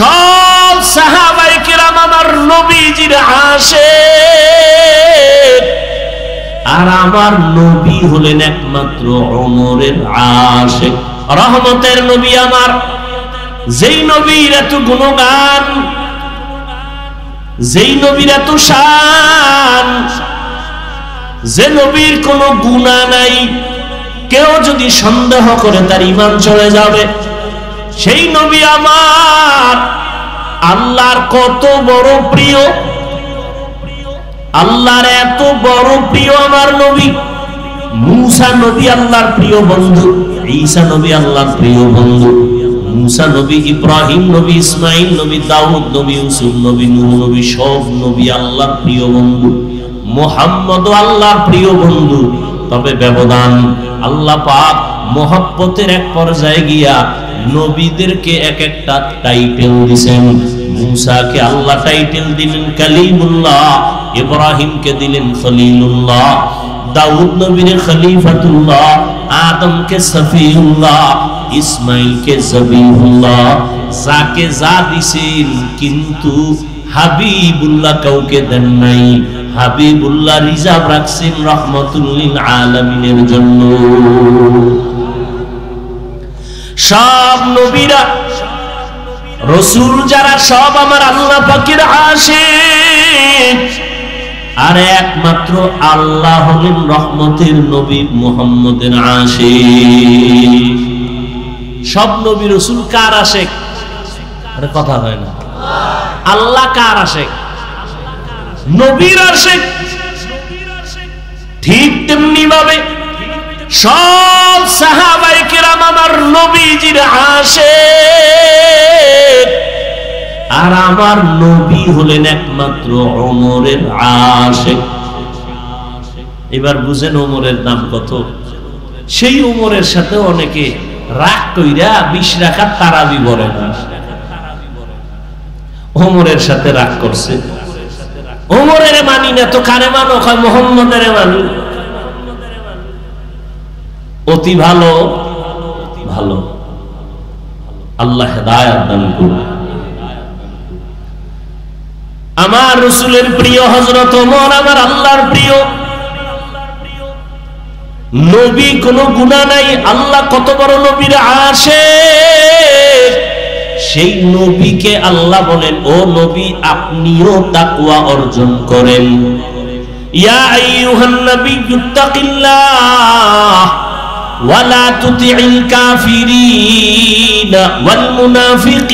সব সাহাবায়ে কেরাম আমার নবীজির আশিক, আর আমার নবী হলেন একমাত্র ওমরের আশিক। রহমতের নবী আমার, যেই নবীর এত গুণগান, যেই নবীর এত শান, যে নবীর কোনো গুনাহ নাই, কেউ যদি সন্দেহ করে তার ঈমান চলে যাবে। সেই নবী আমার আল্লাহর কত বড় প্রিয়, আল্লাহর এত বড় প্রিয় আমার নবী। মূসা নবী আল্লাহর প্রিয় বন্ধু, ঈসা নবী আল্লাহর প্রিয় বন্ধু, মূসা নবী, ইব্রাহিম নবী, ইসমাইল নবী, দাউদ নবী, ইউসুফ নবী, নূহ নবী, সব নবী আল্লাহর প্রিয় বন্ধু। মুহাম্মদ আল্লাহর প্রিয় বন্ধু। তবে ব্যবধান, আল্লাহ পাক মহব্বতের এক পর্যায়ে গিয়া নবীদেরকে এক একটা টাইটেল দিয়েছেন। মূসাকে আল্লাহ টাইটেল দিলেন কালিমুল্লাহ, ইব্রাহিমকে দিলেন খলিলুল্লাহ, দাউদ নবীর খলিফাতুল্লাহ, আদমকে সফিউল্লাহ, ইসমাইলকে জবিহুল্লাহ। যাকে যা দিছেন, কিন্তু হাবিবুল্লাহ কাউকে দেন নাই। হাবিবুল্লাহ রিজার্ভ রাখছেন রাহমাতুল লিল আলামিনের জন্য। সব নবীরা, রাসূল যারা, সব আমার আল্লাহ পাকের আশিক, আর একমাত্র আল্লাহ হলেন রহমতের নবী মুহাম্মদের আশিক। সব নবী রাসূল কার আশিক? আরে কথা হয় না। আল্লাহ কার আশিক? নবীর আশিক। ঠিক তেমনি ভাবে সব সাহাবায়ে কেরাম আমার নবীজির আশিক, আর আমার নবী হলেন একমাত্র ওমরের আশিক। এবার বুঝেন ওমরের দাম কত। সেই ওমরের সাথে অনেকে রাগ কইরা 20 রাকাত তারাবি পড়ে না। ওমরের সাথে রাগ করছে, ওমরের মানি না তো কারে মানো? কয় মুহাম্মদের মানি। অতি ভালো ভালো, আল্লাহ হেদায়েত দান করুন। আমার রাসূলের প্রিয় হযরত ওমর আমার আল্লাহর প্রিয় নবী, কোনো গুনাহ নাই। আল্লাহ কত বড় নবীর আশিক। সেই নবীকে আল্লাহ বলেন, ও নবী আপনিও তাকওয়া অর্জন করেন। ইয়া আইয়ুহান নাবিয়্যুত্তাকিল্লাহ ওয়া লা তুতি'ল কাফিরিন ওয়াল মুনাফিকিন।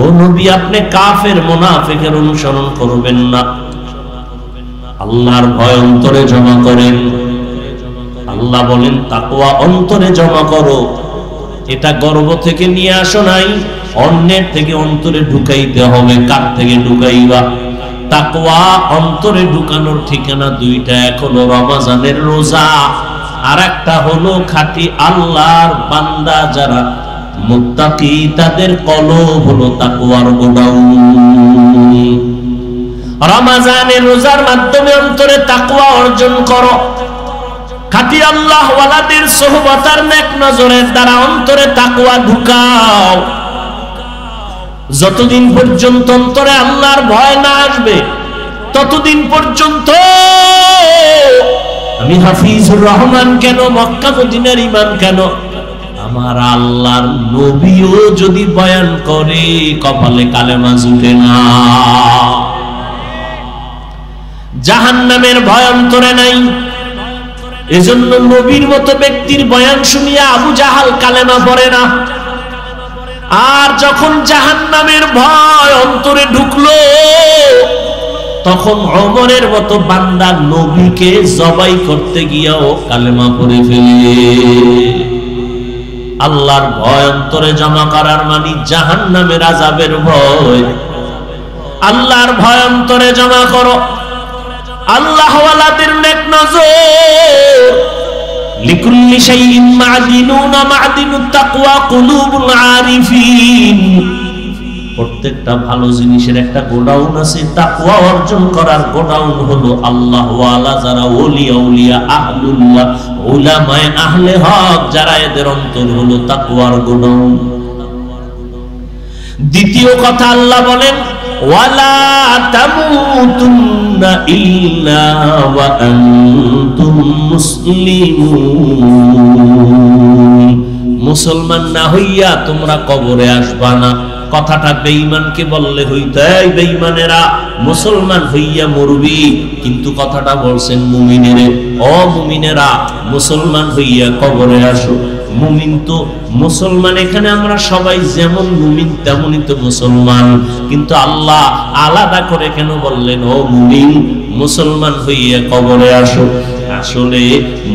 ও নবী আপনি কাফের মুনাফিকের অনুসরণ করবেন না, আল্লাহর ভয় অন্তরে জমা করেন। আল্লাহ বলেন তাকওয়া অন্তরে জমা করো। এটা গর্ব থেকে নিয়ে আসো নাই, অন্যের থেকে অন্তরে ঢুকাইতে হবে। কার থেকে ঢুকাইবা? তাকওয়া অন্তরে ঢুকানোর ঠিকানা দুইটা, এক হলো রমজানের রোজা, আর একটা হলো খাঁটি আল্লাহর বান্দা যারা মুত্তাকি, তাদের কলব হলো তাকওয়ার গোডাউন। রমজানের রোজার মাধ্যমে অন্তরে তাকওয়া অর্জন করো। খাঁটি আল্লাহ ওয়ালাদের সোহবত আর নেক নজরের দ্বারা অন্তরে তাকওয়া ঢুকাও। যতদিন পর্যন্ত অন্তরে আল্লাহর ভয় না আসবে, ততদিন পর্যন্ত আমি হাফিজুর রহমান কেন, মক্কা মদিনার ঈমান কেন, আমার আল্লাহর নবীও যদি বয়ান করে কপালে কালেমা জুটে না। জাহান্নামের ভয় অন্তরে নাই। এজন্য নবীর মতো ব্যক্তির বয়ান শুনিয়া আবু জাহাল কালেমা পড়ে না। আর যখন জাহান্নামের ভয় অন্তরে ঢুকলো, তখন ওমরের মতো বান্দা নবীকে জবাই করতে গিয়াও কালেমা পড়ে ফেলে। আল্লাহর ভয় অন্তরে জমা করার মানে জাহান্নামের আযাবের ভয়। আল্লাহর ভয় অন্তরে জমা করো। আল্লাহ ওয়ালাদের নেক নজর। লিকুল্লি শাইইন মা'দিনুন মা'দিনুত তাকওয়া কুলুবুল আরিফিন। প্রত্যেকটা ভালো জিনিসের একটা গোডাউন আছে। তাকওয়া অর্জন করার গোডাউন হলো আল্লাহ ওয়ালা যারা ওলিয়া উলিয়া আহলুল্লাহ উলামায়ে আহলে হক যারা, এদের অন্তর হলো তাকওয়ার গোডাউন। দ্বিতীয় কথা আল্লাহ বলেন ওয়ালা তামুতুন্না ইল্লা ওয়া আনতুম মুসলিমুন, মুসলমান না হইয়া তোমরা কবরে আসবা না। কথাটা বেঈমানকে বললে হইতো এই বেঈমানেরা মুসলমান হইয়া মরবি, কিন্তু কথাটা বলছেন মুমিনেরে, ও মুমিনেরা মুসলমান হইয়া কবরে আসো। মুমিন তো মুসলমান, এখানে আমরা সবাই যেমন মুমিন তেমনই তো মুসলমান, কিন্তু আল্লাহ আলাদা করে কেন বললেন ও মুমিন মুসলমান হইয়া কবরে আসো? আসলে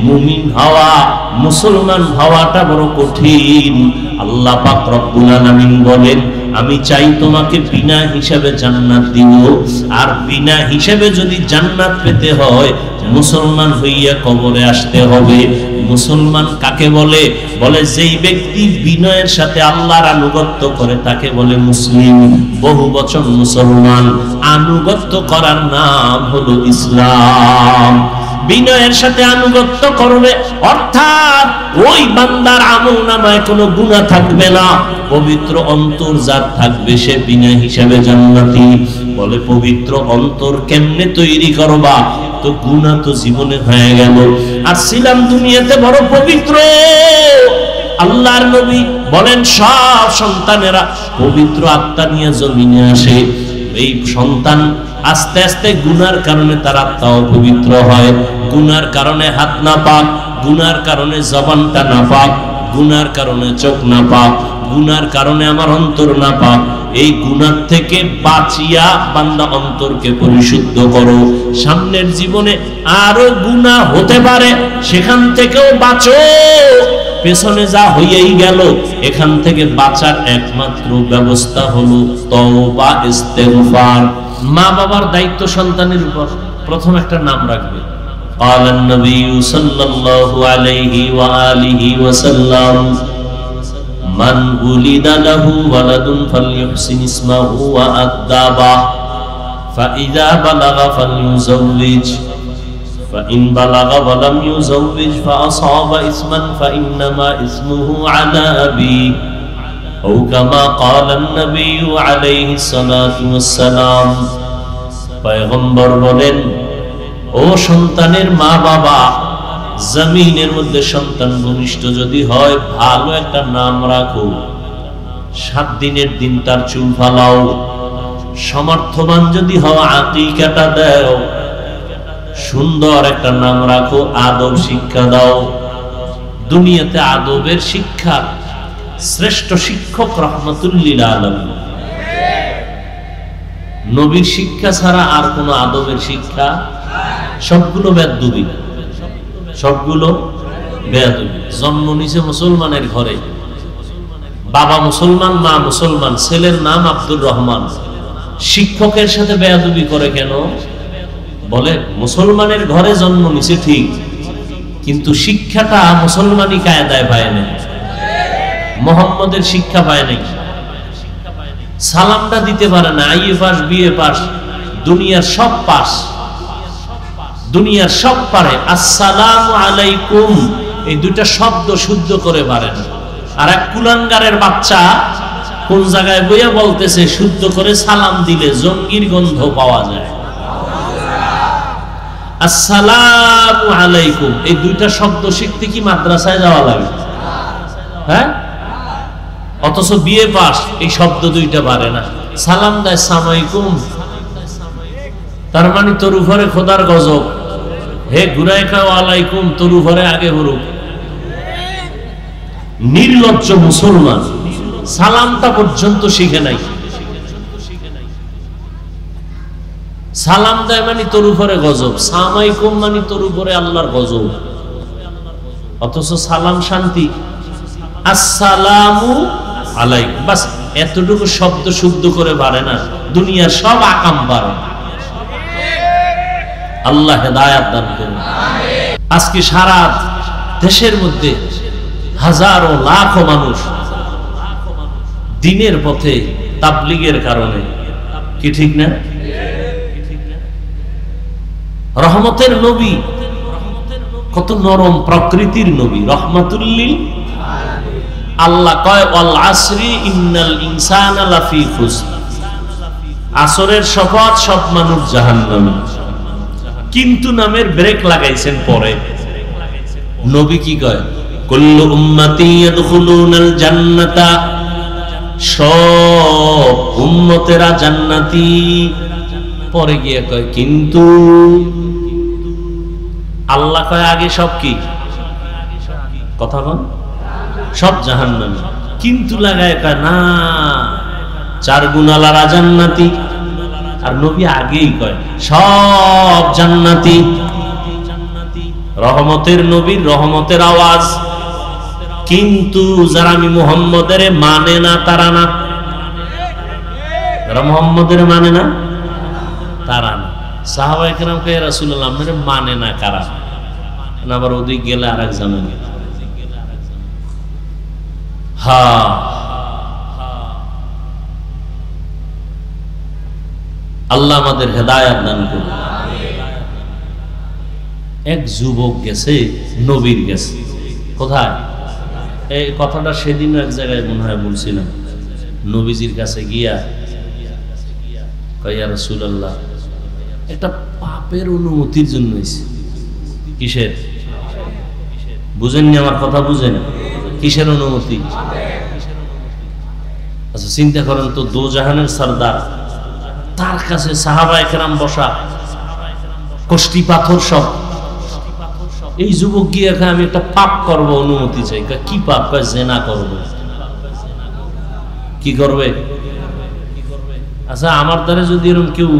মুমিন হওয়া, মুসলমান হওয়াটা বড় কঠিন। আল্লাহ পাক রব্বুল আলামিন বলেন আমি চাই তোমাকে বিনা হিসাবে জান্নাত দিব, আর বিনা হিসাবে যদি জান্নাত পেতে হয় মুসলমান হইয়া কবরে আসতে হবে। মুসলমান কাকে বলে? বলে যেই ব্যক্তি বিনয়ের সাথে আল্লাহর আনুগত্য করে তাকে বলে মুসলিম, বহু বচন মুসলমান। আনুগত্য করার নাম হলো ইসলাম। বিনয়ের সাথে আনুগত্য করবে অর্থাৎ ওই বান্দার আমলনামায় কোনো গুনাহ থাকবে না, পবিত্র অন্তর যার থাকবে সে বিনা হিসাবে জান্নাতি। বলে পবিত্র অন্তর কেমনে তৈরি করবা? তো গুনাহ তো জীবনে হয়ে গেল, আর ছিলাম দুনিয়াতে বড় পবিত্র। আল্লাহর নবী বলেন সব সন্তানেরা পবিত্র আত্মা নিয়ে জমিনে আসে। এই সন্তান আস্তে আস্তে গুনার কারণে তার আত্মা অপবিত্র হয়, গুনার কারণে হাত না পাক, গুনার কারণে জবানটা না পাক, গুনার কারণে চোখ না পাক, গুনার কারণে আমার অন্তর না পাক। এই গুনার থেকে বাঁচিয়া বান্দা অন্তরকে পরিশুদ্ধ করো। সামনের জীবনে আরো গুনাহ হতে পারে, সেখান থেকেও বাঁচো। পেছনে যা হইয়াই গেল, এখান থেকে বাঁচার একমাত্র ব্যবস্থা হলো তওবা ইস্তেগফার। মা বাবার দায়িত্ব সন্তানের উপর। প্রথম একটা নাম রাখবে। ক্বালান নবী সাল্লাল্লাহু আলাইহি ওয়া আলিহি ওয়াসাল্লাম মান উলিদা লাহু ওয়ালাদুন ফালইউহসিন ইসমাহু ওয়া আদাবা ফাইযা বালাগা ফালইউযাওবিজ ফাইন বালাগা ওয়া লাম ইউযাওবিজ ফাআসাবা ইসমান ফাইন্নামা ইসমুহু আলা আবি ও কামা ক্বালান নবী আলাইহিস সালাতু ওয়াস সালাম। পয়গম্বর বলেন ও সন্তানের মা বাবা, জমিনের মধ্যে সন্তান ভূমিষ্ঠ যদি হয় ভালো একটা নাম রাখো। 7 দিনের দিন তার চুল ফালাও। সমর্থবান যদি হও আকিকাটা দাও। সুন্দর একটা নাম রাখো, আদব শিক্ষা দাও। দুনিয়াতে আদবের শিক্ষা শ্রেষ্ঠ শিক্ষক রাহমাতুল লিল আলামিন। নবীর শিক্ষা ছাড়া আর কোন আদবের শিক্ষা, সবগুলো বেয়াদবি, সবগুলো বেয়াদবি। জন্ম নিছে মুসলমানের ঘরে, বাবা মুসলমান মা মুসলমান, ছেলের নাম আব্দুর রহমান। শিক্ষকের সাথে বেয়াদবি করে কেন? বলে মুসলমানের ঘরে জন্ম নিছে ঠিক, কিন্তু শিক্ষাটা মুসলমানি কায়দায় পায় নাই, মুহাম্মদের শিক্ষা পায় নাই। সালামটা দিতে পারে না, আইএ পাস বিএ পাস, দুনিয়ার সব পাস, দুনিয়ার সব পারে। আসসালামু আলাইকুম এই দুইটা শব্দ শুদ্ধ করে পারে না। আর এক কুলাঙ্গারের বাচ্চা কোন জায়গায় বইয়া বলতেছে শুদ্ধ করে সালাম দিলে জঙ্গির গন্ধ পাওয়া যায়। আসসালামু আলাইকুম এই দুইটা শব্দ শিখতে কি মাদ্রাসায় যাওয়া লাগে? হ্যাঁ, অথচ বিএ পাস এই শব্দ দুইটা পারে না। সালাম দেয় সালামালাইকুম, তার মানে তোর উপরে খোদার গজব। হে ঘুরাই খাও আলাইকুম, তোর উপরে আগে হরুক। নির্লজ্জ মুসলমান সালামটা পর্যন্ত শিখে নাই। সালাম দেয় মানে তোর উপরে গজব, সালামালাইকুম মানে তোর উপরে আল্লাহর গজব। অথচ সালাম শান্তি, আসসালামু আলাইকুম বাস এতটুকু শব্দ শুদ্ধ করে পারে না। দুনিয়ার সব আকাম পারে। আল্লাহ হেদায়েত দান করুন। আজকে সারা দেশের মধ্যে হাজারো লাখো মানুষ দিনের পথে তাবলীগের কারণে, কি ঠিক না? রহমতের নবী, কত নরম প্রকৃতির নবী, রহমাতুল লিল আল্লাহ কয় ওয়াল আসরি ইন্নাল ইনসানা লাফি খুসর, আসরের শপথ সব মানুষ জাহান্নামী। কিন্তু নামের ব্রেক লাগাইছেন পরে। নবী কি কয়? কুল্লু উম্মতি ইয়াদখুলুনাল জান্নাতা, সব উম্মতেরা জান্নাতি। পরে গিয়ে কয় কিন্তু আল্লাহ কয় আগে সব কি কথা বল, সব জাহান্নামী। কিন্তু লাগায় কয় না, 4 গুণালারা জান্নাতি। আর নবী আগেই কয় সব জান্নাতি। রহমতের নবীর রহমতের আওয়াজ। কিন্তু যারা আমি মুহাম্মদের মানে না তারা না, যারা মুহাম্মদের মানে না তারা না। সাহাবায়ে কেরাম কয় রাসূলুল্লাহ আপনারে মানে না কারা? আবার ওদিক গেলে আরেক জানেন। হ্যাঁ, আল্লাহ আমাদের হেদায়েত দান করুন। এক যুবক গেছে নবীর গেছে, কোথায়? এই কথাটা সেদিন এক জায়গায় মনে হয় বলছিলাম। নবীজির কাছে গিয়া কয় ইয়া রাসূলুল্লাহ, একটা পাপের অনুমতির জন্য হইছে। কিসের? বুঝেননি আমার কথা? বুঝেন কিসের অনুমতি? আচ্ছা চিন্তা করেন তো, দোজাহানের সরদার, তার কাছে সাহাবায়ে কেরাম বসা, কষ্টি পাথর সব। এই যুবক গিয়ে আমি একটা পাপ করব, অনুমতি চাই। কি পাপ? কয় জিনা করব। কি করবে? আচ্ছা আমার দ্বারা যদি এরকম কেউ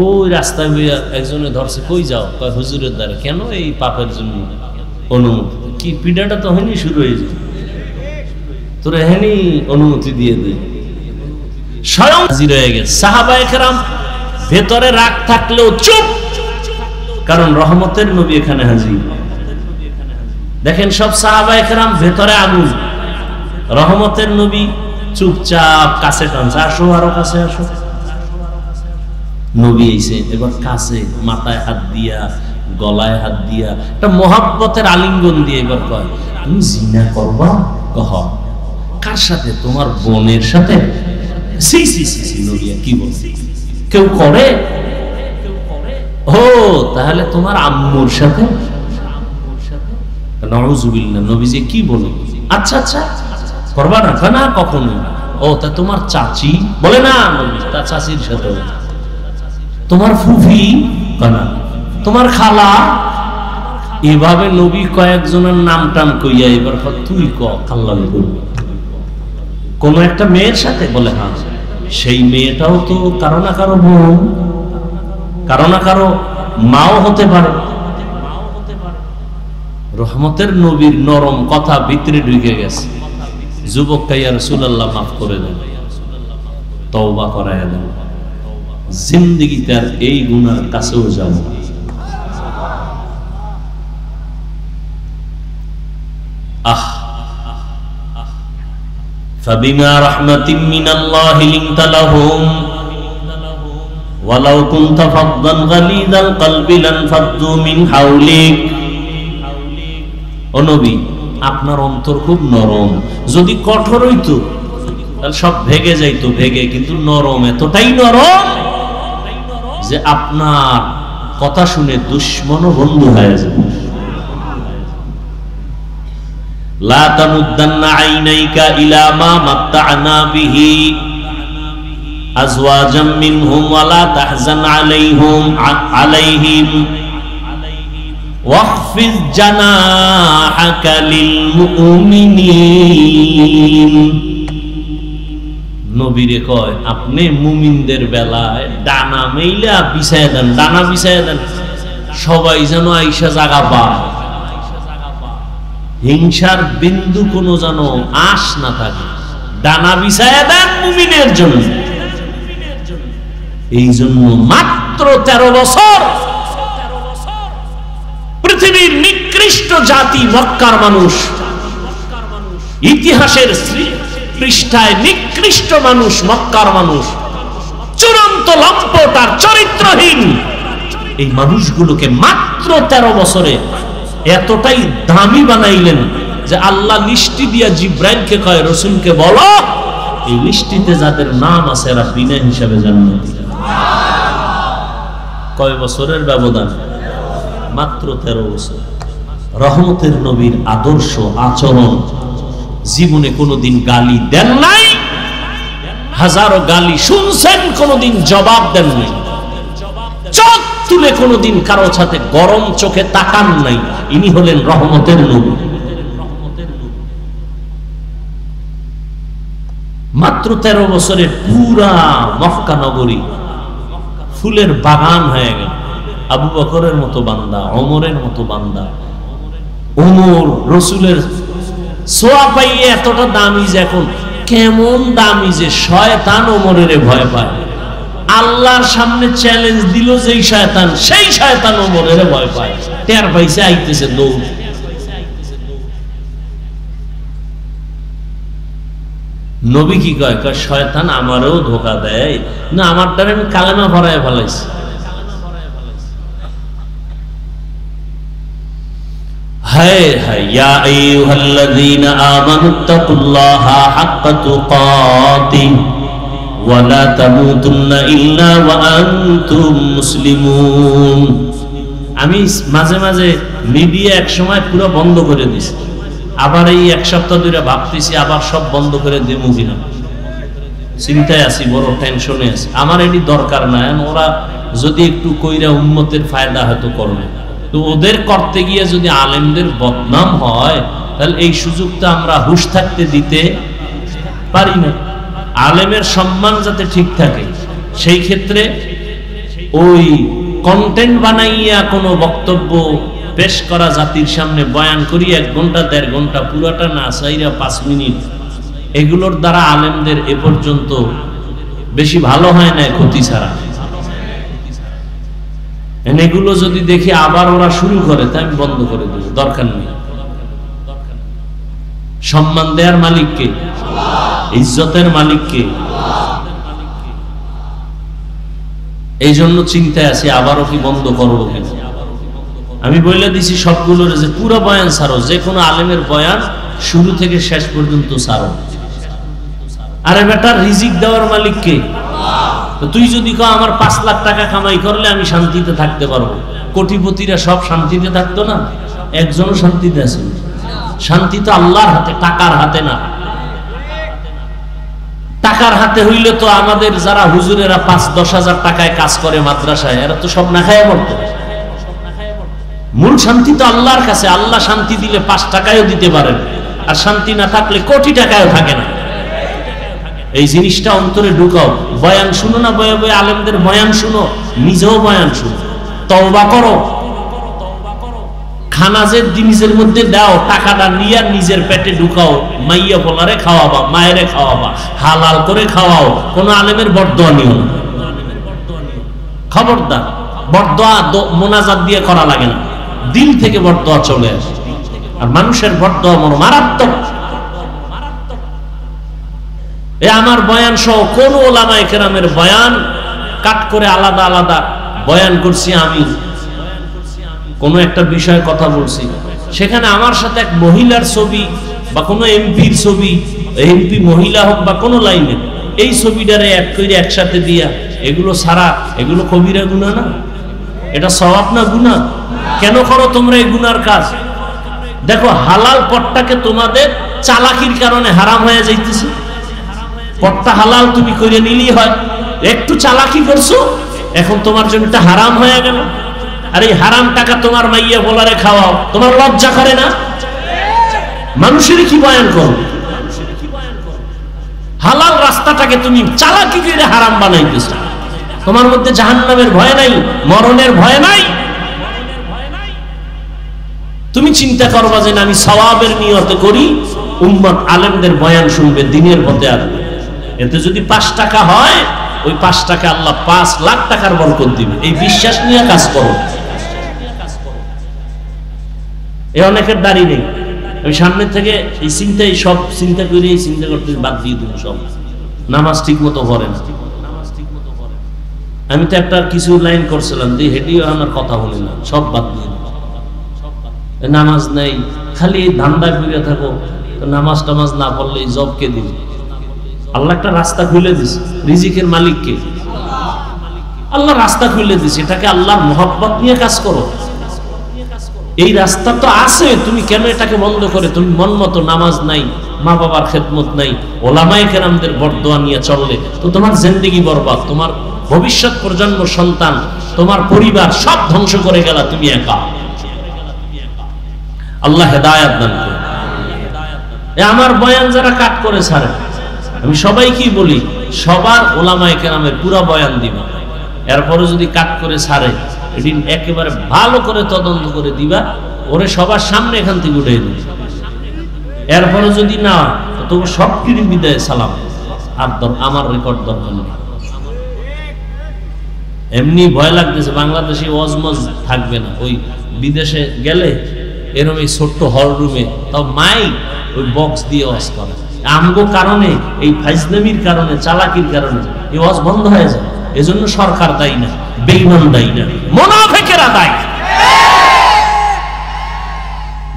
ওই রাস্তায় হইয়া একজনে ধরছে, কই যাও? কয় হুজুরের দ্বারা। কেন? এই পাপের জন্য অনুমতি। কি পিডাটা তো হয়নি শুরু হয়ে যায়, তোর এখানে অনুমতি দিয়ে দে। স্বয়ং হাজির হয়ে গেছে। সাহাবায়ে কেরাম ভেতরে রাগ থাকলেও চুপ, কারণ রহমতের নবী এখানে হাজির। দেখেন সব সাহাবায়ে কেরাম ভেতরে আগুন, রহমতের নবী চুপচাপ কাছে টানছে, আসো আরো কাছে আসো। নবী এসে এবার কাছে, মাথায় হাত দিয়া, গলায় হাত দিয়া, একটা মহব্বতের আলিঙ্গন দিয়ে এবার কয় তুমি জিনা করবা? কহ কার সাথে? তোমার বোনের সাথে? সি সি সি সি নবিয়া কি বল, কেউ করে? ও তাহলে তোমার আম্মুর সাথে? নাউযুবিল্লাহ। নবীজি কি বলে? আচ্ছা আচ্ছা করবা না? না কখনো। ও তা তোমার চাচি? বলে না নবী, তার চাচির সাথে। তোমার ফুফি? না। তোমার খালা? এভাবে নবী কয়েকজনের নাম টাম কইয়া এবার তুই ক কাল্লা করবি কোন একটা মেয়ের সাথে? বলে হ্যাঁ। সেই মেয়েটাও তো কারো না কারো বোন, কারো না কারো মাও হতে পারে। রহমতের নবীর নরম কথা ভিতরে ঢুকে গেছে। যুবক ইয়া রাসূলুল্লাহ মাফ করে দেন, তওবা করায় দেন, জিন্দেগিতে আর এই গুনার কাছেও যাব না। আহ فبما رحمة من الله لنت لهم ولو كنت فظا غليظ القلب لانفضوا من حولك। ও নবী আপনার অন্তর খুব নরম, যদি কঠোর হইতো তাহলে সব ভেঙে যাইতো, ভেঙে, কিন্তু নরম, এতটাই নরম যে আপনার কথা শুনে দুশমনও বন্ধু হয়ে যাবে। লা তামুদ্দান্না আইনাইকা ইলা মা মাত্তা'না বিহি আজওয়াজাম মিনহুম ওয়া লা তাহজান আলাইহিম ওয়াখফিজ জানাহাকা লিল মুমিনিন। নবীরে কয় আপনি মুমিনদের বেলায় ডানা মেইলা বিছায়া দেন, ডানা বিছায়া দেন, সবাই যেন আইসা জায়গা পায়, হিংসার বিন্দু কোনো যেন আশ না থাকে। ডানা বিছায়া দেন মুমিনের জন্য। এই জন্য মাত্র 13 বছর পৃথিবীর নিকৃষ্ট জাতি মক্কার মানুষ, ইতিহাসের পৃষ্ঠায় নিকৃষ্ট মানুষ, মক্কার মানুষ, চূড়ান্ত লম্পট আর চরিত্রহীন, এই মানুষগুলোকে মাত্র 13 বছরে এতটাই দামি বানাইলেন যে আল্লাহ লিস্টি দিয়া জিব্রাইলকে কয়, রাসূলকে বলো এই লিস্টিতে যাদের নাম আছে এরা বিনা হিসাবে জান্নাতি। কয় বছরের ব্যবধান? মাত্র 13 বছর। রহমতের নবীর আদর্শ আচরণ, জীবনে কোনোদিন গালি দেন নাই, হাজারো গালি শুনছেন, কোনোদিন জবাব দেন নাই, চোখ তুলে কোনোদিন কারো সাথে গরম চোখে তাকান নাই। ইনি হলেন রহমতের নবী। মাত্র 13 বছরে পুরা মক্কা নগরী ফুলের বাগান হয়ে গেল। আবু বকরের মতো বান্দা, ওমরের মতো বান্দা। ওমর রসুলের সোয়া পাইয়ে এতটা দামি যে এখন কেমন দামি যে শয়তান ওমরের ভয় পায়। আল্লাহর সামনে চ্যালেঞ্জ দিল যেই শয়তান, সেই শয়তান ওমরের ভয় পায়। টের পাইছে আইতেছে দৌড়। নবী কি কয়? শয়তান আমারও ধোকা দেয় না, আমার দ্বারা আমি কালেমা ভরায় ফেলাইছি। হায় হায়, ইয়া আইয়ুহাল্লাযীনা আমানুত্তাকুল্লাহা হাক্কা তুকাতিহি ওয়া লা তামুতুন্না ইল্লা ওয়া আনতুম মুসলিমুন। আমি মাঝে মাঝে মিডিয়া এক সময় পুরো বন্ধ করে দিছি, আবার এই এক সপ্তাহ ধরে ভাবতেছি আবার সব বন্ধ করে দেবো কিনা, চিন্তায় আছি, বড় টেনশনে আছি। আমার এটি দরকার না, ওরা যদি একটু কইরা উম্মতের ফায়দা হয়তো করবে, তো ওদের করতে গিয়ে যদি আলেমদের বদনাম হয় তাহলে এই সুযোগটা আমরা হুঁশ থাকতে দিতে পারি না। আলেমের সম্মান যাতে ঠিক থাকে সেই ক্ষেত্রে ওই কন্টেন্ট বানাইয়া কোনো বক্তব্য পেশ করা, জাতির সামনে বয়ান করি 1 ঘন্টা 1.5 ঘন্টা, পুরাটা না চাইরা 5 মিনিট, এগুলোর দ্বারা আলেমদের এ পর্যন্ত বেশি ভালো হয় না, ক্ষতি ছাড়া। এগুলো যদি দেখি আবার ওরা শুরু করে তাই আমি বন্ধ করে দেব, দরকার নেই। সম্মান দেওয়ার মালিককে, ইজ্জতের মালিককে। এই জন্য চিন্তায় আছি আবারও কি বন্ধ করবো কিনা। আমি বলে দিছি সবগুলোর যে পুরো বয়ান ছাড়ো, যে কোনো আলেমের বয়ান শুরু থেকে শেষ পর্যন্ত ছাড়ো। আরে বেটা, রিজিক দেওয়ার মালিক কে? তো তুই যদি কও আমার 5 লাখ টাকা কামাই করলে আমি শান্তিতে থাকতে পারবো, কোটিপতিরা সব শান্তিতে থাকতো না? একজনও শান্তিতে আছে? শান্তি তো আল্লাহর হাতে, টাকার হাতে না। টাকার হাতে হইলে তো আমাদের যারা হুজুরেরা 5-10 হাজার টাকায় কাজ করে মাদ্রাসায়, এরা তো সব না খায় পড়তো। মূল শান্তি তো আল্লাহর কাছে। আল্লাহ শান্তি দিলে 5 টাকায়ও দিতে পারেন, আর শান্তি না থাকলে কোটি টাকায়ও থাকে না। এই জিনিসটা অন্তরে ঢুকাও। বয়ান শুনো না, বয়ে বয়ে আলেমদের বয়ান শুনো, নিজেও বয়ান শুনো, তওবা করো। খানা যে জিনিসের মধ্যে দাও, টাকাটা নিয়ে নিজের পেটে ঢুকাও, মাইয়া বলারে খাওয়াবা, মায়েরে খাওয়াবা, হালাল করে খাওয়াও। কোন আলেমের বরদোয়া নিও না, খবরদার। বরদোয়া মোনাজাত দিয়ে করা লাগে না, দিল থেকে বরদোয়া চলে আসে। আর মানুষের বরদোয়া মারাত্মক। এ আমার বয়ান সহ কোন ওলামায়ে কেরামের বয়ান কাট করে আলাদা আলাদা বয়ান করছি। আমি কোন একটা বিষয়ে কথা বলছি, সেখানে আমার সাথে এক মহিলার ছবি বা কোনো এমপির ছবি, এমপি মহিলা হোক বা কোনো লাইনে, এই ছবিটারে অ্যাড করে একসাথে দিয়া, এগুলো সারা, এগুলো কবিরা গুনাহ না? এটা সওয়াব না গুনাহ? কেন করো তোমরা এই গুনার কাজ? দেখো, হালাল পথটাকে তোমাদের চালাকির কারণে হারাম হয়ে যাইতেছে। পথটা হালাল তুমি করে নিলেই হয়, একটু চালাকি করছো, এখন তোমার জন্য এটা হারাম হয়ে গেল। আর এই হারাম টাকা তোমার মাইয়া বলারে খাওয়াও, তোমার লজ্জা করে না? মানুষের কি বয়ান করো? হালাল রাস্তাটাকে তুমি চালাকি করে হারাম বানাইতেছো। তোমার মধ্যে জাহান্নামের ভয় নাই, মরণের ভয় নাই। তুমি চিন্তা করবা যে আমি সওয়াবের নিয়তে করি, উম্মত আলেমদের বয়ান শুনবে, দিনের পথে আসবে। এতে যদি 5 টাকা হয়, ওই 5 টাকা আল্লাহ 5 লাখ টাকার বরকত দিবে। এই বিশ্বাস নিয়ে কাজ করো। এ অনেকের দাড়ি নেই, আমি সামনে থেকে এই চিন্তাই সব চিন্তা করে এই চিন্তা করতে বাদ দিয়ে দেবো সব, নামাজ ঠিক মতো পড়ে না। আমি তো একটা কিছু লাইন করছিলাম যে হেডিও আমার কথা বলে না, সব বাদ দিয়ে নামাজ নাই, খালি ধান্দা করে থাকো, তো নামাজ টামাজ না পড়লে জব কে দিবে? আল্লাহ একটা রাস্তা খুলে দিছে, রিজিকের মালিক কে? আল্লাহ রাস্তা খুলে দিছে, এটাকে আল্লাহর মহব্বত নিয়ে কাজ করো। এই রাস্তা তো আছে, তুমি কেন এটাকে বন্ধ করে তুমি মন মতো নামাজ নাই, মা বাবার খেদমত নাই, ওলামায়ে কেরামদের বরদোয়া নিয়ে চললে তো তোমার জিন্দেগি বরবাদ, তোমার ভবিষ্যৎ প্রজন্ম সন্তান, তোমার পরিবার সব ধ্বংস করে গেলা তুমি একা। আল্লাহ হেদায়েত দান করুন। আমার বয়ান যারা কাট করে ছাড়ে, আমি সবাইকেই বলি সবার ওলামায়ে কেরামের পুরা বয়ান দিবা, এরপরে যদি কাট করে ছাড়ে এদিন একেবারে ভালো করে তদন্ত করে দিবা, ওরে সবার সামনে এখান থেকে উঠে দিবে। এরপরে যদি না তো সব কিছু বিদায় সালাম, আর আমার রেকর্ড দরকার নেই। এমনি ভয় লাগতেছে বাংলাদেশে ওয়াজমজ থাকবে না, ওই বিদেশে গেলে এরকম এই ছোট্ট হল রুমে তাও মাইক ওই বক্স দিয়ে ওয়াজ করে। আমগো কারণে এই ফাইজলামির কারণে চালাকির কারণে এই ওয়াজ বন্ধ হয়ে যায়। এজন্য সরকার দায়ী না, বেঈমান দায়ী না, মুনাফিকেরা দায়ী,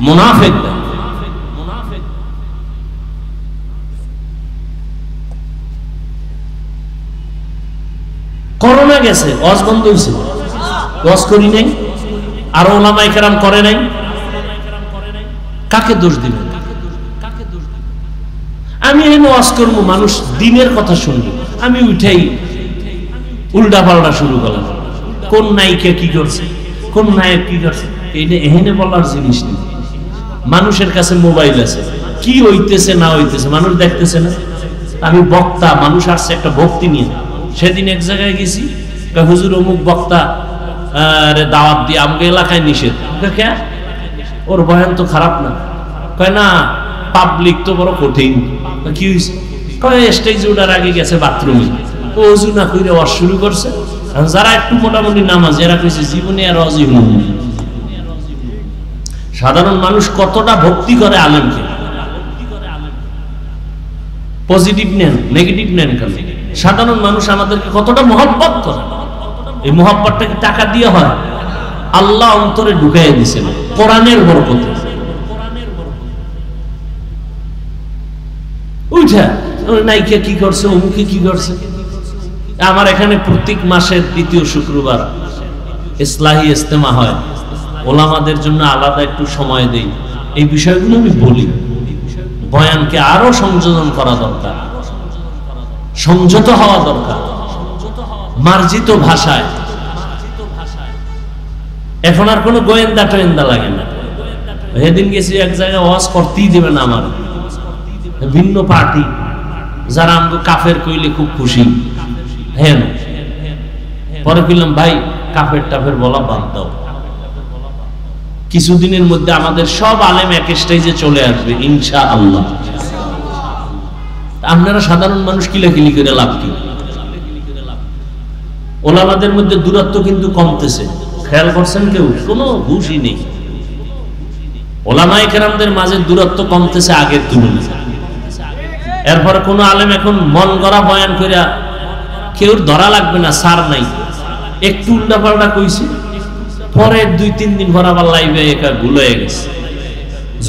মুনাফিক দায়ী। করোনা গেছে, ওয়াজ বন্ধ হয়েছে, ওয়াজ করি নাই, আর ওলামায়ে কেরাম করে নাই, কাকে দোষ দিবেন? আমি এখানে ওয়াজ করবো, মানুষ দিনের কথা শুনবো, আমি উঠেই উল্টা পাল্টা শুরু করলাম, কোন নায়িকা কি করছে, কোন নায়ক কি করছে, এইটা এখানে বলার জিনিস নেই। মানুষের কাছে মোবাইল আছে, কি হইতেছে না হইতেছে মানুষ দেখতেছে না। আমি বক্তা, মানুষ আসছে একটা ভক্তি নিয়ে। সেদিন এক জায়গায় গেছি, হুজুর অমুক বক্তা দাওয়াত দিয়ে আমাকে এলাকায় নিষেধ, ওর বয়ান তো খারাপ না, কয় না পাবলিক তো বড় কঠিন। কি হয়েছে? কয় স্টেজে ওঠার আগে গেছে বাথরুমে, ও ওযু না করে ওয়াজ শুরু করছে। যারা একটু মোটামুটি নামাজ, এরা কইছে জীবনে আর অজীবন। সাধারণ মানুষ কতটা ভক্তি করে আলেমকে, পজিটিভ নেন নেগেটিভ নেন কেন? সাধারণ মানুষ আমাদেরকে কতটা মহব্বত করে। এই মহব্বতটা কি টাকা দিয়ে হয়? আল্লাহ অন্তরে ঢুকাইয়া দিয়েছেন কোরআনের বরকতে। উঠা নাইকে কি করছে, অমুকে কি করছে। আমার এখানে প্রত্যেক মাসের দ্বিতীয় শুক্রবার ইসলাহি ইজতেমা হয়, ওলামাদের জন্য আলাদা একটু সময় দেই। এই বিষয়গুলো আমি বলি, বয়ানকে আরো সংযোজন করা দরকার, সংযত হওয়া দরকার, মার্জিত ভাষায়। এখন আর কোনো গোয়েন্দা টোয়েন্দা লাগে না। সেদিন গেছি এক জায়গায় ওয়াজ করতেই দেবে না আমার ভিন্ন পার্টি, যারা আমাকে কাফের কইলে খুব খুশি। হ্যাঁ, পরে কইলাম ভাই কাফের টাফের বলা বাদ দাও, কিছুদিনের মধ্যে আমাদের সব আলেম এক স্টেজে চলে আসবে ইনশাআল্লাহ। আপনারা সাধারণ মানুষ কিলাকিলি করে লাভ কি? ওলামাদের মধ্যে দূরত্ব কিন্তু কমতেছে, খেয়াল করছেন কেউ? কোনো হুঁশই নেই। ওলামায়ে কেরামদের মাঝে দূরত্ব কমতেছে আগের তুলনায়। এরপরে কোন আলেম এখন মন গড়া বয়ান কইরা কেউ ধরা লাগবে না, সার নাই, একটু উল্টা পাল্টা কইছে, পরে 2-3 দিন পর আবার লাইভে একা ভুল হয়ে গেছে।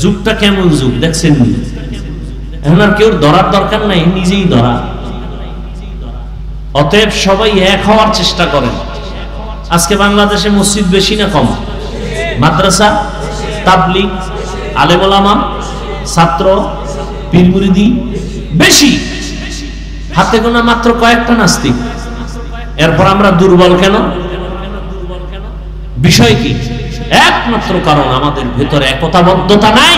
যুগটা কেমন যুগ দেখছেন? এখন আর কেউ ধরার দরকার নাই, নিজেই ধরা। অতএব সবাই এক হওয়ার চেষ্টা করেন। আজকে বাংলাদেশে মসজিদ বেশি না কম? মাদ্রাসা, তাবলিগ, আলেম ওলামা, ছাত্র, পীর মুরিদি বেশি, হাতে গোনা মাত্র কয়েকটা নাস্তিক। এরপর আমরা দুর্বল কেন? বিষয় কি? একমাত্র কারণ আমাদের ভেতরে একতাবদ্ধতা নাই।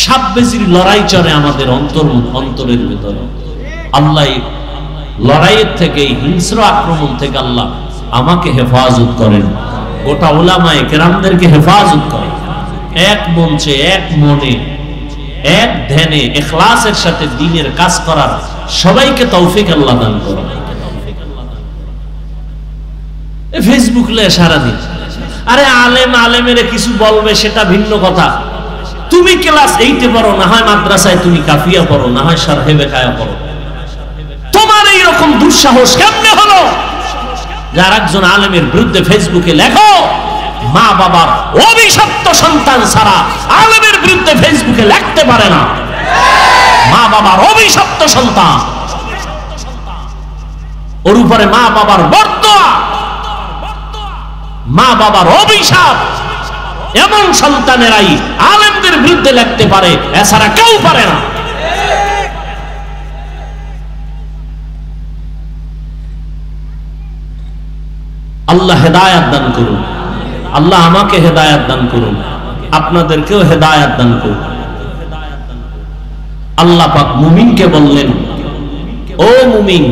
সাববেজির লড়াই চলে আমাদের অন্তরের ভেতরে। আল্লাহ লড়াইয়ের থেকে, হিংস্র আক্রমণ থেকে আল্লাহ আমাকে হেফাজত করেন, গোটা উলামায়ে কেরামদেরকে হেফাজত করেন। এক মঞ্চে, এক মনে, এক ধ্যানে, ইখলাসের সাথে দ্বীনের কাজ করার সবাইকে তৌফিক আল্লাহ দান করেন। ফেসবুক লে সারাদিন, আরে আলেম আলেমের কিছু বলবে সেটা ভিন্ন কথা, তুমি ক্লাস 8 পড়ো, না হয় মাদ্রাসায় তুমি কাফিয়া পড়ো, না হয় শারহে বেকায়া পড়ো, তোমার এইরকম দুঃসাহস কেমনে হলো যার একজন আলেমের বিরুদ্ধে ফেসবুকে লেখো? মা বাবার অভিশপ্ত সন্তান ছাড়া আলেমের বিরুদ্ধে ফেসবুকে লিখতে পারে না। মা বাবার অভিশপ্ত সন্তান, ওর উপরে মা বাবার বরদোয়া, মা বাবার অভিশাপ, এমন সন্তানেরাই আলেমদের বিরুদ্ধে লিখতে পারে, এছাড়া কেউ পারে না। আল্লাহ হেদায়েত দান করুন, আল্লাহ আমাকে হেদায়েত দান করুন, আপনাদেরকেও হেদায়েত দান করুন। আল্লাহ পাক মুমিনকে বললেন, ও মুমিন,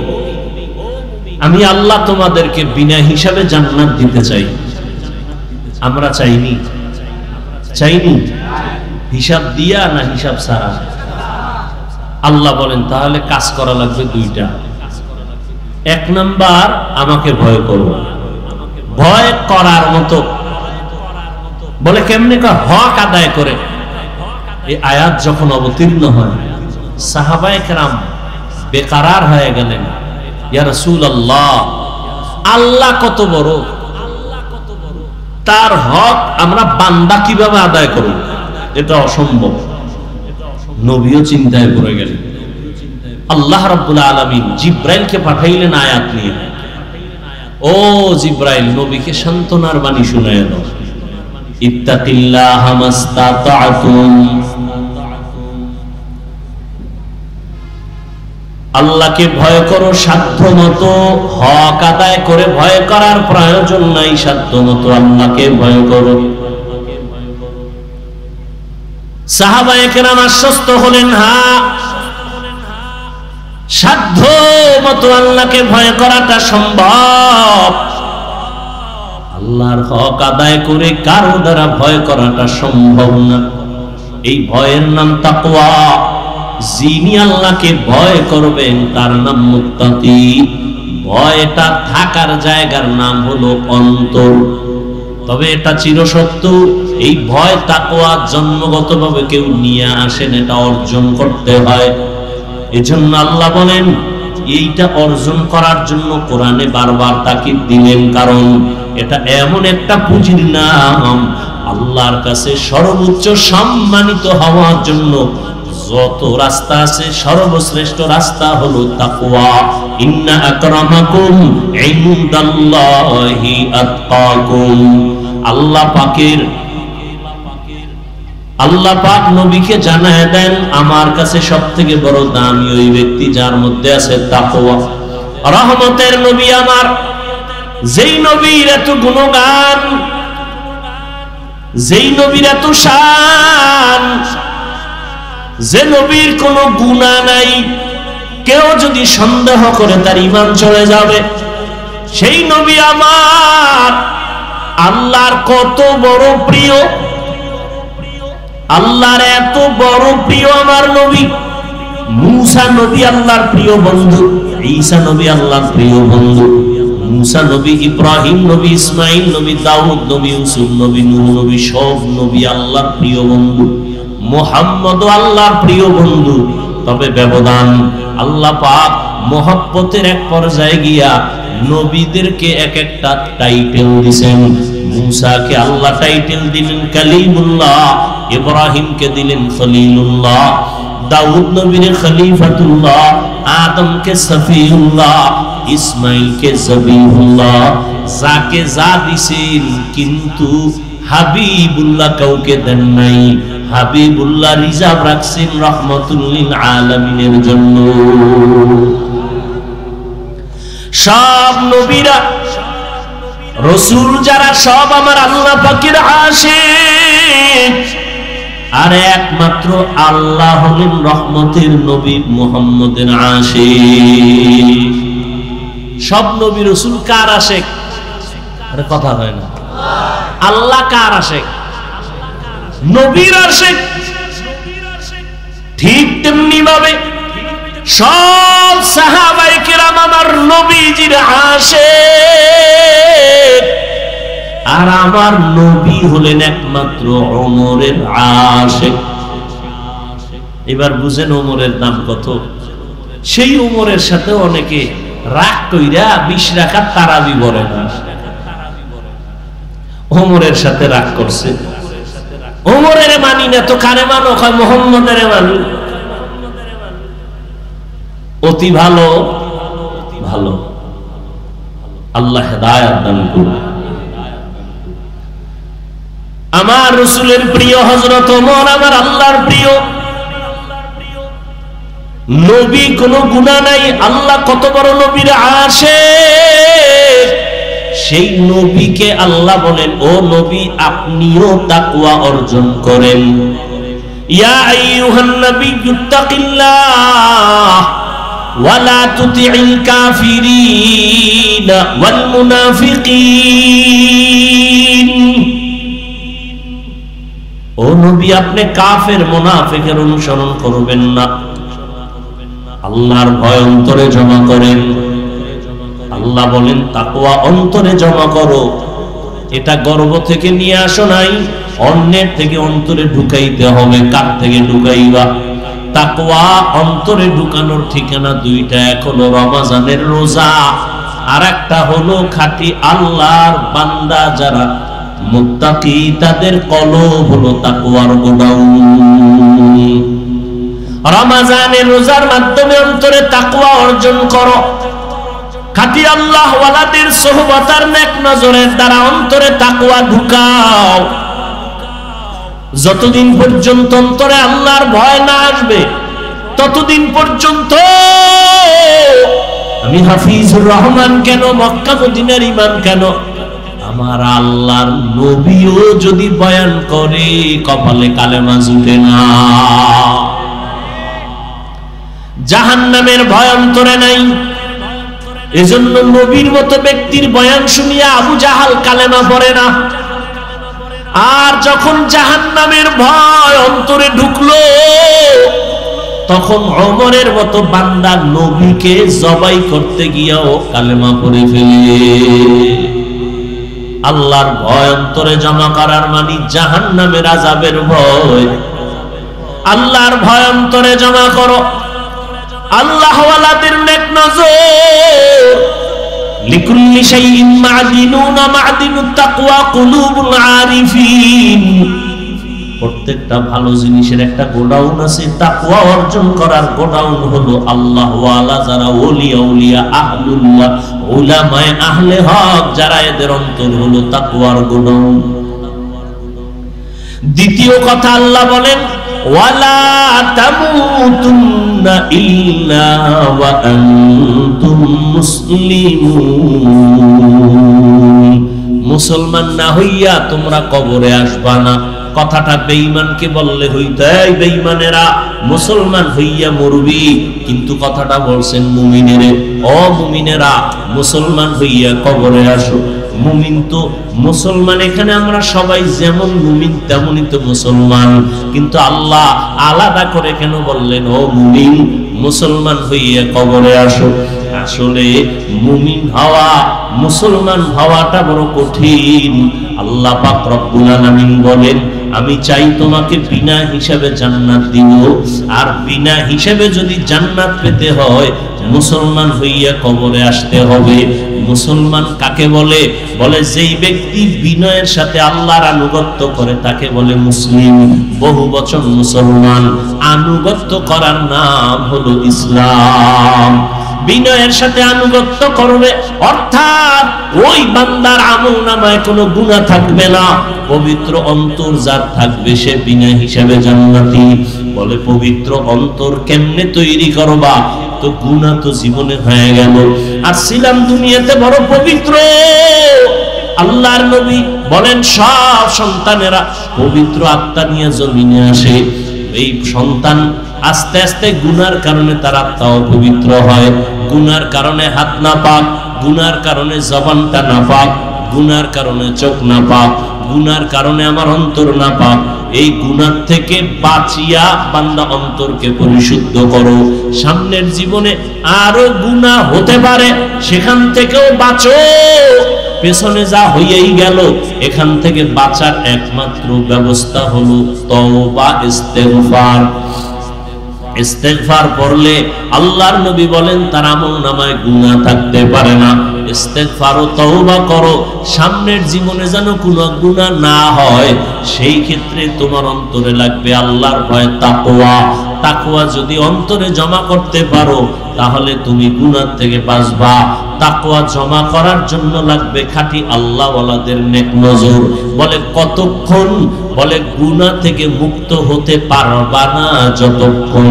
আমি আল্লাহ তোমাদেরকে বিনা হিসাবে জান্নাত দিতে চাই। আমরা চাইনি, চাইনি হিসাব দিয়া না হিসাব ছাড়া? আল্লাহ বলেন তাহলে কাজ করা লাগবে দুইটা। এক নাম্বার, আমাকে ভয় করো, ভয় করার মতো। বলে কেমনে? হক আদায় করে। এই আয়াত যখন অবতীর্ণ হয়, সাহাবায়ে কেরাম বেকারার হয়ে গেলেন, ইয়া রাসূলুল্লাহ, আল্লাহ কত বড়, তার হক আমরা বান্দা কিভাবে আদায় করব? এটা অসম্ভব। নবীও চিন্তায় পড়ে গেলেন। আল্লাহ রাব্বুল আলামিন জিব্রাইলকে পাঠাইলেন আয়াত নিয়ে। ও জিব্রাইল, নবীকে সান্ত্বনার বাণী শুনায় দাও। ইত্তাকিল্লাহা মাস্তাতা'তুম, আল্লাহকে ভয় করো সাধ্যমতো, হক আদায় করে ভয় করার প্রয়োজন নাই, সাধ্যমতো আল্লাহকে ভয় করো। সাহাবায়ে কেরাম আশ্বস্ত হলেন, হ্যাঁ, সাধ্য মতো আল্লাহকে ভয় করাটা সম্ভব। আল্লাহর হক আদায় করে কারো দ্বারা ভয় করাটা সম্ভব না। এই ভয়ের নাম তাকওয়া। যিনি আল্লাহকে ভয় করবেন তার নাম মুত্তাকি। ভয়টা থাকার জায়গার নাম হলো অন্তর। তবে এটা চিরসত্য, এই ভয় তাকওয়া জন্মগতভাবে কেউ নিয়ে আসেন, এটা অর্জন করতে হয়। এজন্য আল্লাহ বলেন, এইটা অর্জন করার জন্য কোরআনে বারবার তাকিদ দিলেন, কারণ এটা এমন একটা পুঁজির নাম, আল্লাহর কাছে সর্বোচ্চ সম্মানিত হওয়ার জন্য যত রাস্তা আছে সর্বশ্রেষ্ঠ রাস্তা হলো তাকওয়া। ইন্না আকরামাকুম ইনদাল্লাহি আতকাকুম। আল্লাহ পাক নবীকে জানায় দেন, আমার কাছে সবথেকে বড় দামি ওই ব্যক্তি যার মধ্যে আছে তাকওয়া। রহমতের নবী আমার, যেই নবীর এত গুণগান, যেই নবীর এত শান, যে নবীর কোনো গুনাহ নাই, কেউ যদি সন্দেহ করে তার ঈমান চলে যাবে। সেই নবী আমার আল্লাহর কত বড় প্রিয়, আল্লাহর এত বড় প্রিয় আমার নবী। মূসা নবী আল্লাহর প্রিয় বন্ধু, ঈসা নবী আল্লাহর প্রিয় বন্ধু, মূসা নবী, ইব্রাহিম নবী, ইসমাইল নবী, দাউদ নবী, ইউসুফ নবী, নূহ নবী, সব নবী আল্লাহর প্রিয় বন্ধু। মুহাম্মদ আল্লাহর প্রিয় বন্ধু। তবে ব্যবধান, আল্লাহ পাক মহব্বতের এক পর্যায়ে গিয়া নবীদেরকে এক একটা টাইটেল দিয়েছেন। মূসাকে আল্লাহ টাইটেল দিলেন কালিমুল্লাহ, ইব্রাহিমকে দিলেন খলিলুল্লাহ, দাউদ নবীকে খলিফাতুল্লাহ, আদমকে সফিউল্লাহ, ইসমাইলকে জবিহুল্লাহ। যাকে যা দিছেন, কিন্তু হাবিবুল্লাহ কাউকে দেন নাই। হাবিবুল্লাহ রিজার্ভ রাখছেন রহমাতুল লিল আলামিনের জন্য। সব নবীরা, রাসূল যারা, সব আমার আল্লাহ পাকের আশিক। আর একমাত্র আল্লাহ হলেন রহমতের নবী মুহাম্মদের আশিক। সব নবী রাসূল কার আশিক? আরে কথা হয় না। আল্লাহ কার আশিক? নবীর আশিক। ঠিক তেমনি ভাবে সব সাহাবায়ে কেরাম আমার নবীজির আশিক। আর আমার নবী হলেন একমাত্র ওমরের আশিক। এবার বুঝেন ওমরের দাম কত। সেই ওমরের সাথে অনেকে রাগ কইরা 20 রাকাত তারাবি পড়ে না, ওমরের সাথে রাগ করছে। ওমরের মানি না তো কারে মানো? কয় মুহাম্মদের মানি। অতি ভালো ভালো, আল্লাহ হেদায়েত দান করুন। আমার রাসূলের প্রিয় হযরত ওমর আমার আল্লাহর প্রিয় নবী, কোনো গুনাহ নাই। আল্লাহ কত বড় নবীর আশিক, সেই নবীকে আল্লাহ বলেন, ও নবী আপনিও তাকওয়া অর্জন করেন। ইয়া আইয়ুহান নাবিয়্যুত্তাকিল্লাহ ওয়া লা তুতি'ল কাফিরিনা ওয়াল মুনাফিকিন। ও নবী আপনি কাফের মুনাফিকের অনুসরণ করবেন না, আল্লাহর ভয় অন্তরে জমা করেন। আল্লাহ বলেন তাকওয়া অন্তরে জমা করো। এটা গর্ব থেকে নিয়ে আসো নাই, অন্যের থেকে অন্তরে ঢুকাইতে হবে। কার থেকে ঢুকাইবা? তাকওয়া অন্তরে ঢুকানোর ঠিকানা দুইটা, এক হলো রমজানের রোজা, আর একটা হলো খাঁটি আল্লাহর বান্দা যারা মুত্তাকি, তাদের কলব হলো তাকওয়ার গোডাউন। রমজানের রোজার মাধ্যমে অন্তরে তাকওয়া অর্জন করো। খাঁটি আল্লাহ ওয়ালাদের সোহবত আর নেক নজরের দ্বারা অন্তরে তাকওয়া ঢুকাও। যতদিন পর্যন্ত অন্তরে আল্লাহর ভয় না আসবে, ততদিন পর্যন্ত আমি হাফিজুর রহমান কেন, মক্কা মদিনার ইমাম কেন, আমার আল্লাহর নবীও যদি বয়ান করে কপালে কালেমা জুটে না। জাহান্নামের ভয় অন্তরে নাই, এজন্য নবীর মতো ব্যক্তির বয়ান শুনিয়া আবু জাহাল কালেমা পড়ে না। আর যখন জাহান্নামের ভয় অন্তরে ঢুকলো, তখন ওমরের মতো বান্দা নবীকে জবাই করতে গিয়াও কালেমা পড়ে ফেলে। আল্লাহর ভয় অন্তরে জমা করার মানে জাহান্নামের আযাবের ভয়। আল্লাহর ভয় অন্তরে জমা করো। আল্লাহ ওয়ালাদের নেক নজর, লিকুল্লি শাইইন মা'দিনুন মা'দিনুত তাকওয়া কুলুবুল আরিফিন। প্রত্যেকটা ভালো জিনিসের একটা গোডাউন আছে, তাকওয়া অর্জন করার গোডাউন হলো আল্লাহ ওয়ালা যারা ওলিয়া উলিয়া আহলুল্লাহ উলামায়ে আহলে হক যারা, এদের অন্তর হলো তাকওয়ার গোডাউন। দ্বিতীয় কথা আল্লাহ বলেন ওয়ালা তামুতুন্না ইল্লা ওয়া আনতুম মুসলিমুন। মুসলমান না হইয়া তোমরা কবরে আসবা না। কথাটা বেঈমানকে বললে হইতো, এই বেঈমানেরা মুসলমান হইয়া মরবি, কিন্তু কথাটা বলছেন মুমিনেরে, ও মুমিনেরা মুসলমান হইয়া কবরে আসো। মুমিন তো মুসলমান, এখানে আমরা সবাই যেমন মুমিন তেমনই তো মুসলমান, কিন্তু আল্লাহ আলাদা করে কেন বললেন ও মুমিন মুসলমান হইয়া কবরে আসো? আসলে মুমিন হওয়া, মুসলমান হওয়াটা বড় কঠিন। আল্লাহ পাক রব্বুল আলামিন বলেন আমি চাই তোমাকে বিনা হিসাবে জান্নাত দিব, আর বিনা হিসাবে যদি জান্নাত পেতে হয় মুসলমান হইয়া কবরে আসতে হবে। মুসলমান কাকে বলে? বলে যেই ব্যক্তি বিনয়ের সাথে আল্লাহর আনুগত্য করে তাকে বলে মুসলিম। বহু বচন মুসলমান, আনুগত্য করার নাম হলো ইসলাম। বিনয়ের সাথে আনুগত্য করবে, অর্থাৎ ওই বান্দার আমলনামায় কোনো গুনাহ থাকবে না, পবিত্র অন্তর যার থাকবে সে বিনা হিসাবে জান্নাতি। বলে পবিত্র অন্তর কেমনে তৈরি করবা? তো গুনাহ তো জীবনে হয়ে গেল, আর ছিলাম দুনিয়াতে বড় পবিত্র। আল্লাহর নবী বলেন সব সন্তানেরা পবিত্র আত্মা নিয়ে জমিনে আসে। এই সন্তান আস্তে আস্তে গুনার কারণে তার আত্মা অপবিত্র হয়, গুনার কারণে হাত না পাক, গুনার কারণে জবানটা না পাক, গুনার কারণে চোখ না পাক, গুনার কারণে আমার অন্তর না পাক। এই গুনার থেকে বাঁচিয়া বান্দা অন্তরকে পরিশুদ্ধ করো। সামনের জীবনে আরো গুনাহ হতে পারে, সেখান থেকেও বাঁচো। পেছনে যা হইয়াই গেল, এখান থেকে বাঁচার একমাত্র ব্যবস্থা হলো তওবা ইস্তেগফার। ইস্তেগফার পড়লে আল্লাহর নবী বলেন তার আমলনামায় গুনাহ থাকতে পারে না। ইস্তেগফার ও তওবা করো, সামনের জীবনে যেন কোনো গুনাহ না হয়। সেই ক্ষেত্রে তোমার অন্তরে লাগবে আল্লাহর ভয়, তাকওয়া। তাকওয়া যদি অন্তরে জমা করতে পারো তাহলে তুমি গুনাহ থেকে বাঁচবা। তাকওয়া জমা করার জন্য লাগবে খাঁটি আল্লাহওয়ালাদের নেক নজর। বলে কতক্ষণ? বলে গুনাহ থেকে মুক্ত হতে পারবা না যতক্ষণ।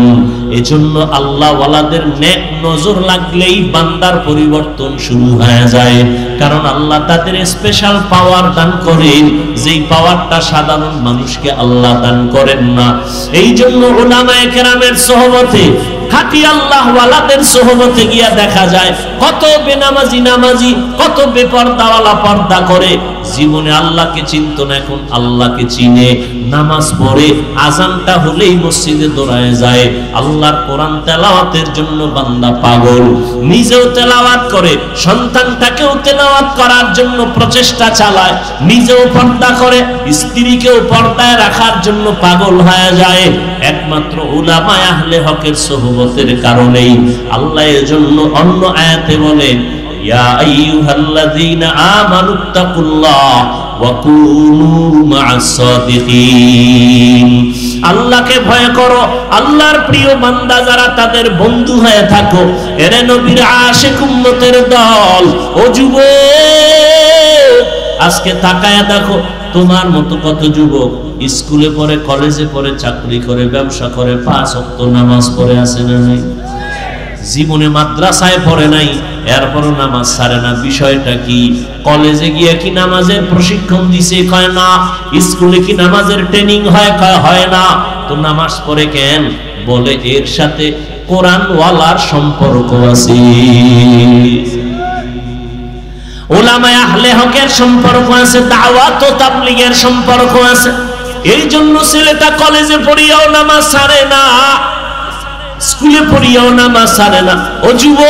এজন্য আল্লাহওয়ালাদের নেক নজর লাগলেই বান্দার পরিবর্তন শুরু হয়ে যায়। কারণ আল্লাহ তাদের স্পেশাল পাওয়ার দান করেন, যেই পাওয়ারটা সাধারণ মানুষকে আল্লাহ দান করেন না। এই জন্য উলামায়ে কেরামের সোহবতে, খাঁটি আল্লাহওয়ালাদের সোহবতে গিয়া দেখা যায় কত বেনামাজি নামাজি, কত বেপরদাওয়ালা পর্দা করে, জীবনে আল্লাহকে চিনত না, এখন আল্লাহকে চিনে, নামাজ পড়ে, আজানটা হলেই মসজিদে দৌড়ায় যায়। আল্লাহর কোরআন তেলাওয়াতের জন্য বান্দা পাগল, নিজেও তেলাওয়াত করে, সন্তানটাকেও তেলাওয়াত করার জন্য প্রচেষ্টা চালায়, নিজেও পর্দা করে, স্ত্রীকেও পর্দায় রাখার জন্য পাগল হয়ে যায়, একমাত্র উলামায়ে আহলে হকের সোহবতের কারণেই। আল্লাহ এজন্য অন্য আয়াতে বলেন, ইয়া আইয়ুহাল্লাযীনা আমানুত্তাকুল্লাহ ওয়া কুনু মা'আস সাদিকিন। আল্লাহকে ভয় করো, আল্লাহর প্রিয় বান্দা যারা তাদের বন্ধু হয়ে থাকো। এরে নবীর আশিক উম্মতের দল, ও যুবক আজকে তাকায়া দেখো তোমার মতো কত যুবক স্কুলে পড়ে, কলেজে পড়ে, চাকরি করে, ব্যবসা করে, 5 ওয়াক্ত নামাজ পড়ে আছে না নাই? জীবনে মাদ্রাসায় পড়ে নাই, এরপরও নামাজ ছাড়ে না। বিষয়টা কি? কলেজে গিয়ে কি নামাজের প্রশিক্ষণ দিছে? কয় না। স্কুলে কি নামাজের ট্রেনিং হয়? কয় হয় না। তো নামাজ পড়ে কেন? বলে এর সাথে কোরআনওয়ালার সম্পর্ক আছে, উলামায়ে আহলে হকের সম্পর্ক আছে, দাওয়াত ও তাবলীগের সম্পর্ক আছে। এই জন্য ছেলেটা কলেজে পড়িয়াও নামাজ ছাড়ে না, স্কুলে পড়িয়াও নামাজ ছাড়ে না। ও যুবক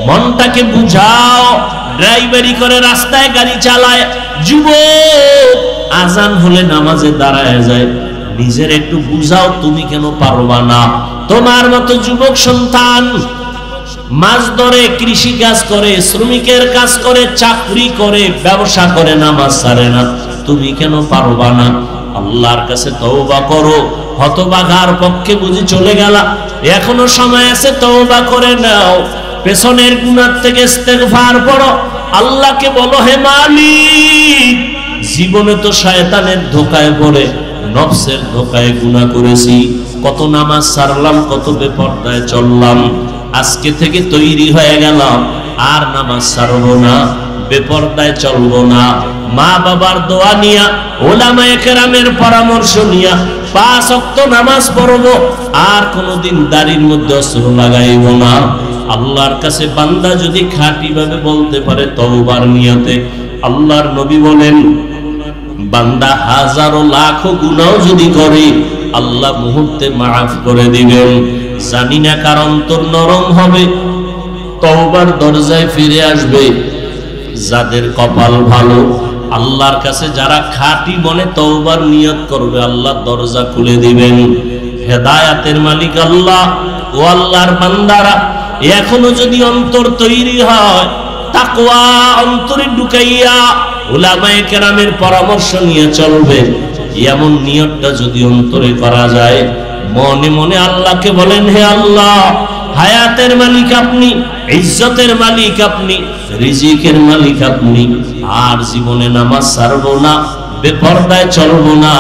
মনটাকে বুঝাও, ড্রাইভারি করে, রাস্তায় গাড়ি চালায়, যুবক আজান হলে নামাজে দাঁড়ায় যায়, নিজের একটু বুঝাও তুমি কেন পারবা না? তোমার মতো যুবক সন্তান মাছ ধরে, কৃষি কাজ করে, শ্রমিকের কাজ করে, চাকরি করে, ব্যবসা করে, নামাজ ছাড়ে না, তুমি কেন পারবা না? আল্লাহর কাছে তওবা করো। হতভাগার পক্ষে বুঝি চলে গেলা, এখনো সময় আছে, তওবা করে নাও, পেছনের গুনাহ থেকে ইস্তেগফার পড়ো, আল্লাহকে বলো, হে মালিক জীবনে তো শয়তানের ধোঁকায় পড়ে, নফসের ধোঁকায় গুনাহ করেছি, কত নামাজ ছাড়লাম, কত বেপরদায় চললাম, আজকে থেকে তৈরি হয়ে গেলাম, আর নামাজ ছাড়বো না, বেপরদায় চলবো না। মা বাবার দোয়া নিয়া, উলামায়ে কেরামের পরামর্শ নিয়া 5 ওয়াক্ত নামাজ পড়বো, আর কোনোদিন দাড়ির মধ্যে অস্ত্র লাগাইব না। আল্লাহর কাছে বান্দা যদি খাঁটি ভাবে বলতে পারে তওবার নিয়তে, আল্লাহর নবী বলেন বান্দা হাজারো লাখো গুনাহ যদি করে আল্লাহ মুহূর্তে মাফ করে দিবেন। জানি না কার অন্তর নরম হবে, তওবার দরজায় ফিরে আসবে। যাদের কপাল ভালো, আল্লাহর কাছে যারা খাঁটি মনে তওবার নিয়ত করবে, আল্লাহ দরজা খুলে দিবেন। হেদায়াতের মালিক আল্লাহ। ও আল্লাহর বান্দারা, এখনো যদি অন্তর তৈরি হয়, তাকওয়া অন্তরে ঢুকাইয়া উলামায়ে কেরামের পরামর্শ নিয়ে চলবে, এমন নিয়তটা যদি অন্তরে করা যায়, মনে মনে আল্লাহকে বলেন, হে আল্লাহ হায়াতের মালিক আপনি, ইজ্জতের মালিক আপনি, রিজিকের মালিক আপনি, আর জীবনে নামাজ ছাড়বো না, বেপরদায় চলবো না,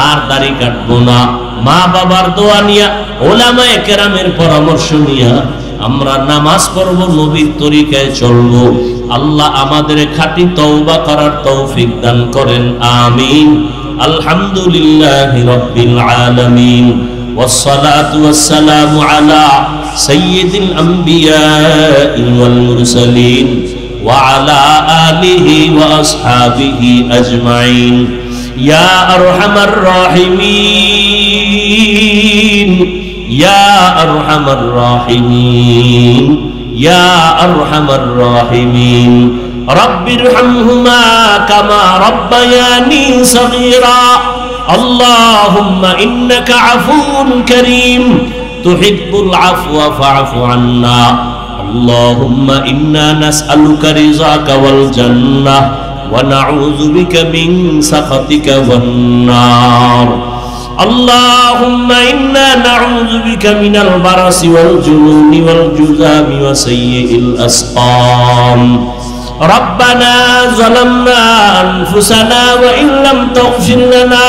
আর দাড়ি কাটবো না। মা বাবার দোয়া নিয়া, উলামায়ে কেরামের পরামর্শ নিয়া আমরা নামাজ পড়বো, নবীর তরিকায় চলবো। আল্লাহ আমাদের খাঁটি তওবা করার তৌফিক দান করেন, আমিন। আলহামদুলিল্লাহি রাব্বিল আলামিন, ওয়াসসালাতু ওয়াসসালামু আলা সাইয়্যিদিল আমবিয়াই ওয়াল মুরসালিন ওয়া আলা আলিহি ওয়া আসহাবিহি আজমাইন। ইয়া আরহামার রাহিমিন, ইয়া আরহামার রাহিমিন, ইয়া আরহামার রাহিমিন। রব্বিরহামহুমা কামা রব্বায়ানি সগীরা। আল্লাহুম্মা ইন্নাকা আফুউন কারীম তুহিব্বুল আফওয়া ফা'ফু আন্না আল্লাহুম্মা ইন্না নাসআলুকা রিযাকা ওয়াল জান্নাহ ওয়া নাউযু বিকা মিন সাখাতিকা ওয়ান নার আল্লাহুম্মা ইন্না নাউযু বিকা মিনাল বারাসি ওয়াল জুনুনি ওয়াল জুযামি ওয়া সাইয়্যিল আসকাম ربنا ظلمنا أنفسنا وإن لم تغفر لنا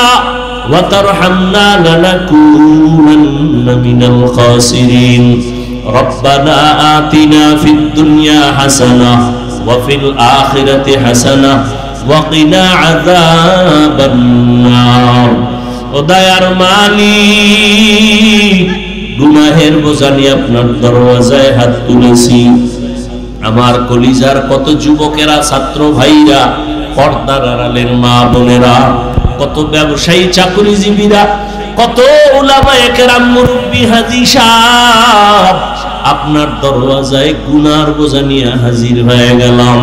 وترحمنا لنكونن من الخاسرين ربنا آتنا في الدنيا حسنة وفي الآخرة حسنة وقنا عذاب النار وديار মালিক গুনাহের বোঝা নিয়ে আপনার দরওয়াজায় হাত তুলেছি আমার কলিজার কত যুবকেরা ছাত্র ভাইরা পর্দার আড়ালের মা বোনেরা কত ব্যবসায়ী চাকরিজীবীরা কত উলামায়ে কেরাম মুরব্বি হাজী সাহেব আপনার দরওয়াজায় গুনার বোঝা নিয়ে হাজির হয়ে গেলাম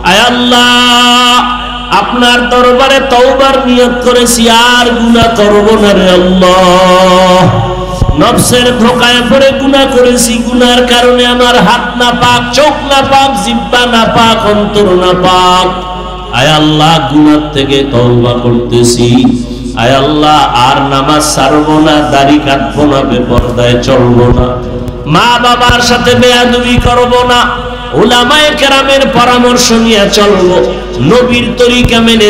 আয় আল্লাহ আপনার দরবারে তওবার নিয়ত করেছি আর গুনাহ করব না রে আল্লাহ নফসের ধোঁকায় পড়ে গুনাহ করেছি গুনার কারণে আমার হাত না পাক চোখ না পাক জিহ্বা না পাক অন্তর না পাক আয় আল্লাহ গুনাহ থেকে তওবা করতেছি আয় আল্লাহ আর নামাজ ছাড়বো না দাড়ি কাটবো না বেপরদায় চলবো না মা বাবার সাথে বেয়াদবি করব না উলামায়ে কেরামের পরামর্শ নিয়ে চলবো নবীর তরিকা মেনে